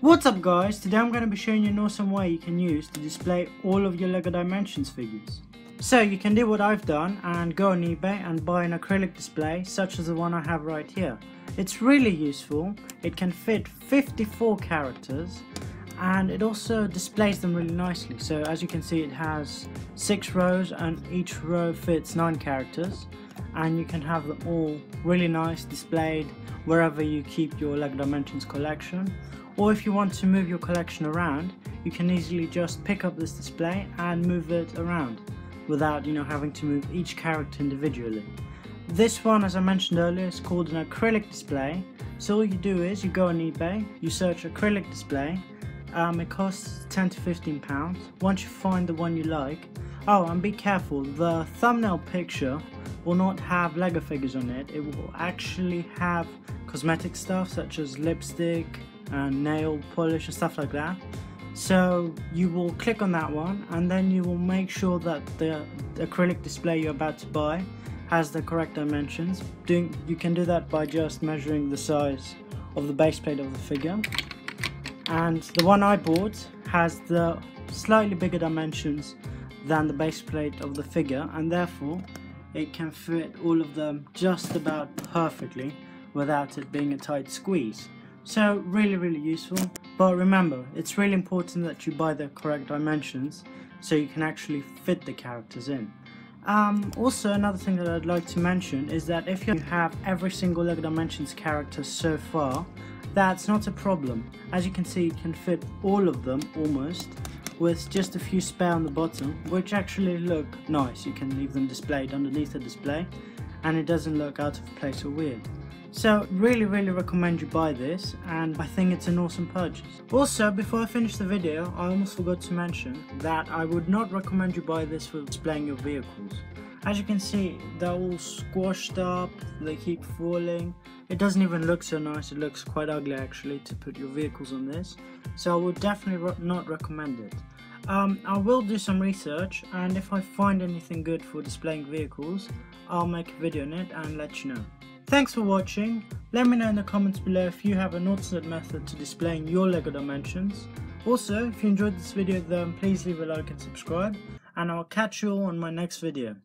What's up guys, today I'm going to be showing you an awesome way you can use to display all of your LEGO Dimensions figures. So you can do what I've done and go on eBay and buy an acrylic display such as the one I have right here. It's really useful, it can fit 54 characters and it also displays them really nicely. So as you can see, it has 6 rows and each row fits 9 characters, and you can have them all really nice displayed wherever you keep your LEGO Dimensions collection. Or if you want to move your collection around, you can easily just pick up this display and move it around without having to move each character individually. This one, as I mentioned earlier, is called an acrylic display. So all you do is you go on eBay, you search acrylic display. It costs £10 to £15. Once you find the one you like, and be careful, the thumbnail picture will not have LEGO figures on it. It will actually have cosmetic stuff such as lipstick and nail polish and stuff like that. So you will click on that one and then you will make sure that the acrylic display you're about to buy has the correct dimensions. You can do that by just measuring the size of the base plate of the figure. And the one I bought has the slightly bigger dimensions than the base plate of the figure, and therefore it can fit all of them just about perfectly without it being a tight squeeze. So really useful, but remember, it's really important that you buy the correct dimensions so you can actually fit the characters in. Also, another thing that I'd like to mention is that if you have every single LEGO Dimensions character so far, that's not a problem. As you can see, you can fit all of them almost, with just a few spare on the bottom, which actually look nice. You can leave them displayed underneath the display and it doesn't look out of place or weird. So really recommend you buy this, and I think it's an awesome purchase. Also, before I finish the video, I almost forgot to mention that I would not recommend you buy this for displaying your vehicles. As you can see, they're all squashed up, they keep falling. It doesn't even look so nice, it looks quite ugly actually to put your vehicles on this. So I would definitely not recommend it. I will do some research, and if I find anything good for displaying vehicles, I'll make a video on it and let you know. Thanks for watching. Let me know in the comments below if you have an alternate method to displaying your LEGO Dimensions. Also, if you enjoyed this video then please leave a like and subscribe, and I'll catch you all on my next video.